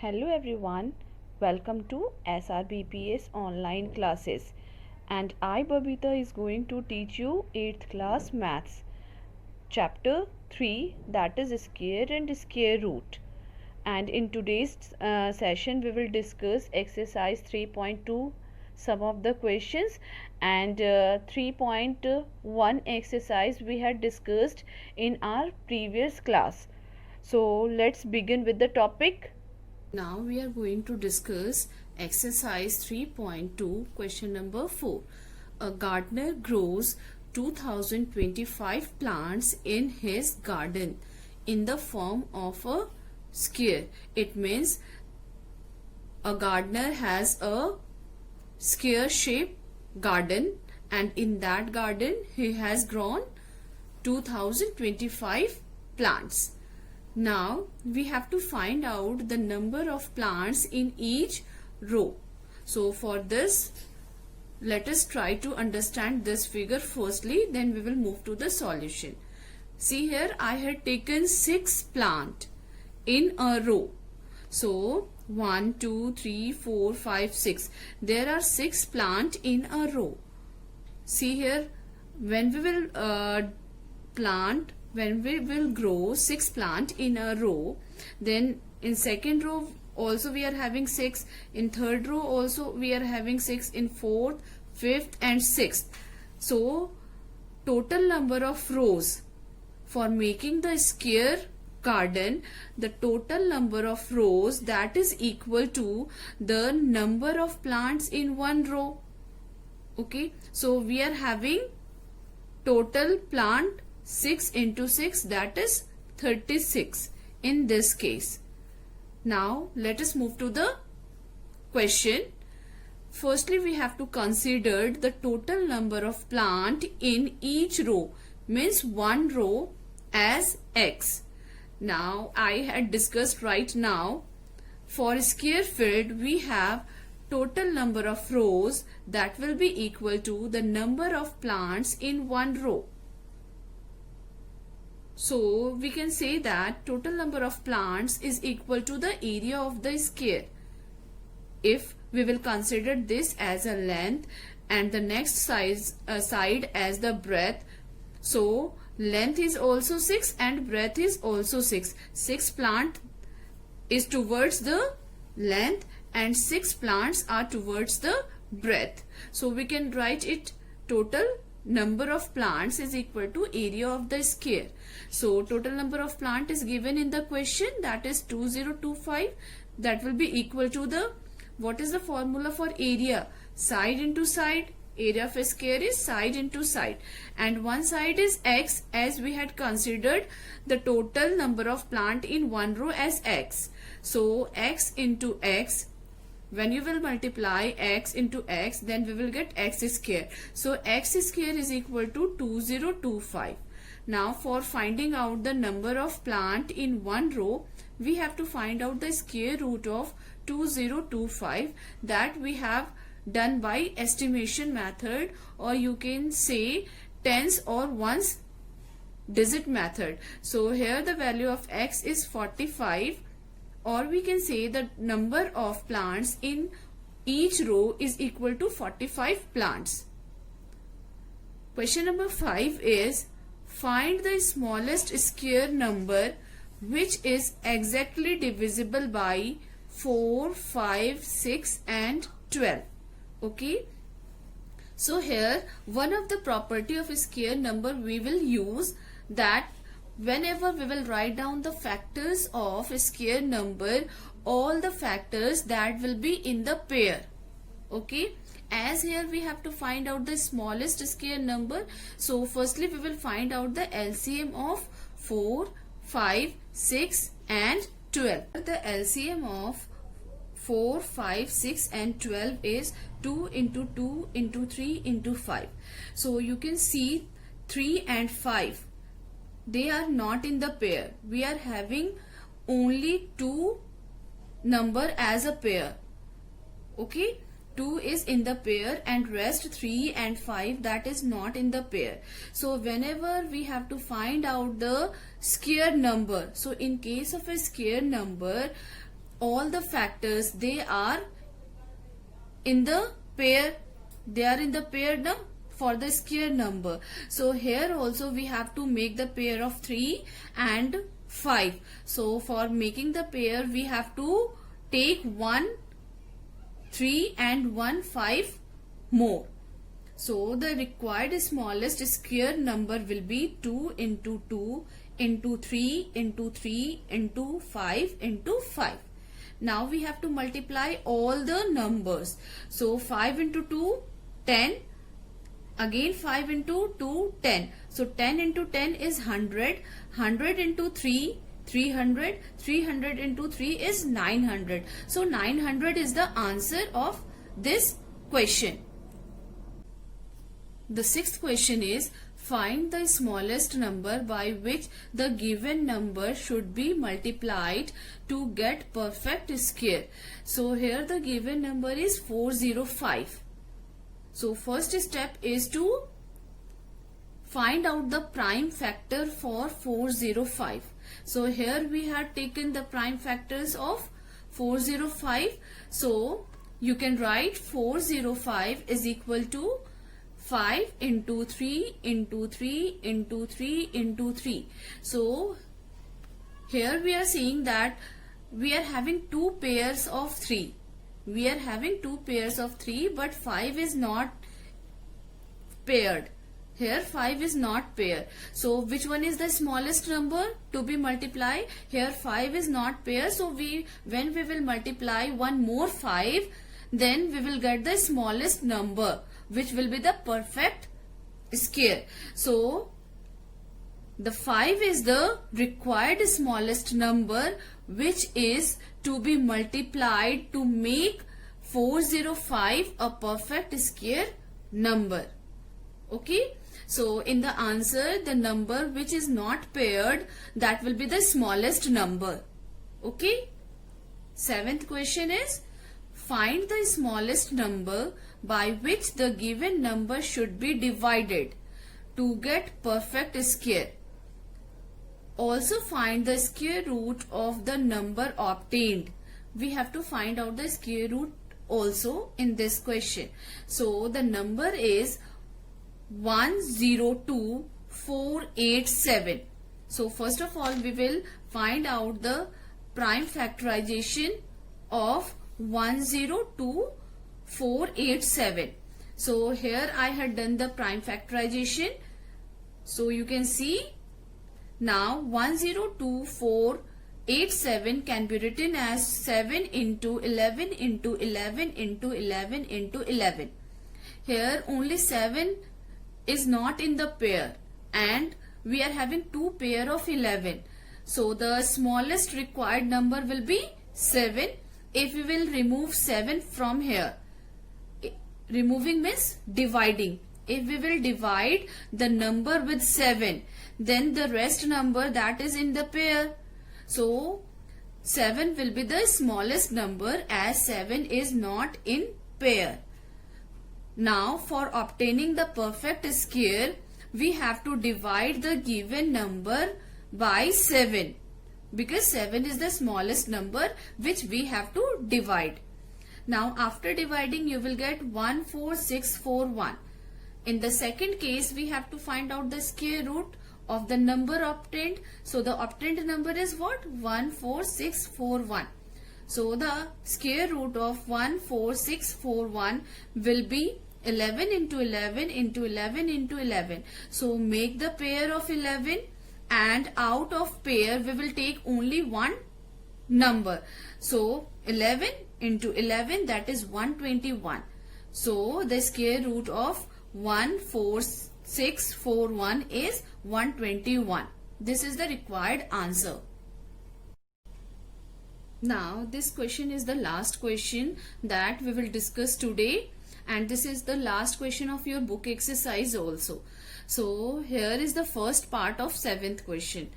Hello everyone, welcome to SRBPS online classes and I Babita is going to teach you 8th class maths chapter 3, that is square and square root. And in today's session we will discuss exercise 3.2, some of the questions, and 3.1 exercise we had discussed in our previous class. So let's begin with the topic. Now we are going to discuss exercise 3.2 question number 4. A gardener grows 2025 plants in his garden in the form of a square. It means a gardener has a square shaped garden, and in that garden he has grown 2025 plants. Now we have to find out the number of plants in each row. So for this, let us try to understand this figure firstly, then we will move to the solution. See here, I had taken 6 plants in a row. So 1, 2, 3, 4, 5, 6. There are 6 plants in a row. See here, when we will when we will grow 6 plants in a row, then in second row also we are having 6, in third row also we are having 6, in fourth, fifth and sixth. So total number of rows for making the square garden, the total number of rows, that is equal to the number of plants in one row. Okay, so we are having total plant 6 into 6, that is 36 in this case. Now let us move to the question. Firstly, we have to consider the total number of plant in each row, means one row, as x. Now I had discussed right now, for square field we have total number of rows that will be equal to the number of plants in one row. So we can say that total number of plants is equal to the area of the square. If we will consider this as a length and the next side as the breadth, so length is also 6 and breadth is also 6. 6 plant is towards the length and 6 plants are towards the breadth. So we can write it total number of plants is equal to area of the square. So total number of plant is given in the question, that is 2025. That will be equal to the, what is the formula for area? Side into side. Area of a square is side into side, and one side is x, as we had considered the total number of plant in one row as x. So x into x, when you will multiply x into x, then we will get x square. So x square is equal to 2025. Now for finding out the number of plant in one row, we have to find out the square root of 2025, that we have done by estimation method, or you can say tens or ones digit method. So here the value of x is 45, or we can say the number of plants in each row is equal to 45 plants. Question number 5 is, find the smallest square number which is exactly divisible by 4, 5, 6 and 12. Okay, so here one of the property of a square number we will use, that whenever we will write down the factors of a square number, all the factors that will be in the pair. Okay, as here we have to find out the smallest square number, so firstly we will find out the LCM of 4, 5, 6 and 12. The LCM of 4, 5, 6 and 12 is 2 into 2 into 3 into 5. So you can see 3 and 5, they are not in the pair. We are having only 2 number as a pair. Okay, 2 is in the pair and rest 3 and 5, that is not in the pair. So whenever we have to find out the square number, so in case of a square number, all the factors, they are in the pair, they are in the pair for the square number. So here also we have to make the pair of 3 and 5. So for making the pair, we have to take 1 3 and 1 5 more. So the required smallest square number will be 2 into 2 into 3 into 3 into 5 into 5. Now we have to multiply all the numbers. So 5 into 2, 10. Again 5 into 2, 10. So 10 into 10 is 100. 100 into 3, 300. 300 into 3 is 900. So 900 is the answer of this question. The sixth question is, find the smallest number by which the given number should be multiplied to get perfect square. So here the given number is 405. So first step is to find out the prime factor for 405. So here we have taken the prime factors of 405. So you can write 405 is equal to 5 into 3 into 3 into 3 into 3. So here we are seeing that we are having two pairs of 3. We are having two pairs of 3, but 5 is not paired. Here 5 is not paired. So which one is the smallest number to be multiplied? Here 5 is not paired. So when we will multiply one more 5, then we will get the smallest number, which will be the perfect square. So the 5 is the required smallest number, which is to be multiplied to make 405 a perfect square number. Okay. So in the answer, the number which is not paired, that will be the smallest number. Okay. Seventh question is, find the smallest number by which the given number should be divided to get perfect square. Also find the square root of the number obtained. We have to find out the square root also in this question. So the number is 102487. So first of all, we will find out the prime factorization of 102487. So here I had done the prime factorization. So you can see now 102487 can be written as 7 into 11 into 11 into 11 into 11. Here only 7 is not in the pair and we are having two pair of 11. So the smallest required number will be 7. If we will remove 7 from here, removing means dividing. If we will divide the number with 7, then the rest number that is in the pair. So 7 will be the smallest number as 7 is not in pair. Now for obtaining the perfect square, we have to divide the given number by 7. Because 7 is the smallest number which we have to divide. Now after dividing, you will get 14641. In the second case, we have to find out the square root of the number obtained. So the obtained number is what? 14641. So the square root of 14641 will be 11 into 11 into 11 into 11. So make the pair of 11. And out of pair we will take only one number. So 11 into 11, that is 121. So the square root of 14641 is 121. This is the required answer. Now this question is the last question that we will discuss today, and this is the last question of your book exercise also. So here is the first part of 7th question.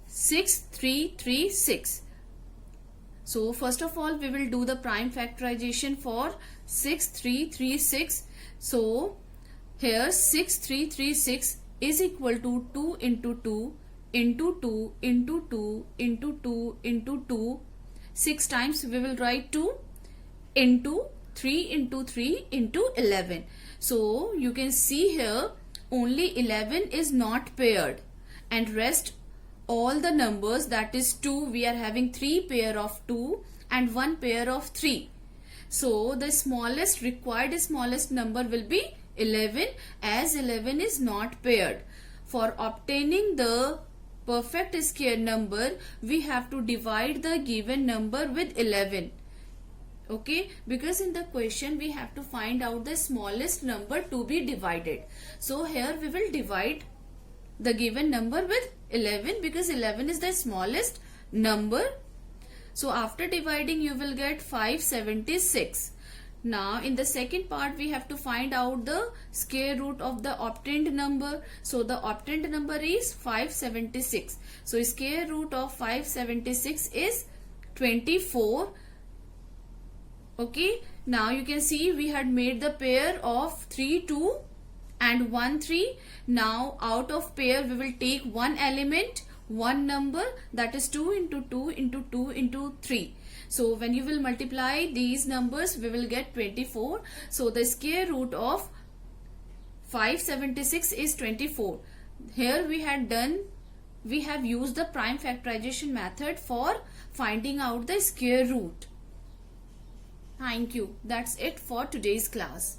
6336. So first of all, we will do the prime factorization for 6336. So here 6336 is equal to 2 into 2 into 2 into 2 into 2 into 2 6 times we will write 2 into 3 into 3 into 11. So you can see here only 11 is not paired, and rest all the numbers, that is 2, we are having 3 pair of 2 and 1 pair of 3. So the smallest required smallest number will be 11, as 11 is not paired. For obtaining the perfect square number, we have to divide the given number with 11. Okay, because in the question we have to find out the smallest number to be divided. So here we will divide the given number with 11 because 11 is the smallest number. So after dividing you will get 576. Now in the second part we have to find out the square root of the obtained number. So the obtained number is 576. So square root of 576 is 24. Okay, now you can see we had made the pair of 3 2 and 1 3. Now out of pair we will take one element, one number, that is 2 into 2 into 2 into 3. So when you will multiply these numbers we will get 24. So the square root of 576 is 24. Here we have used the prime factorization method for finding out the square root. Thank you. That's it for today's class.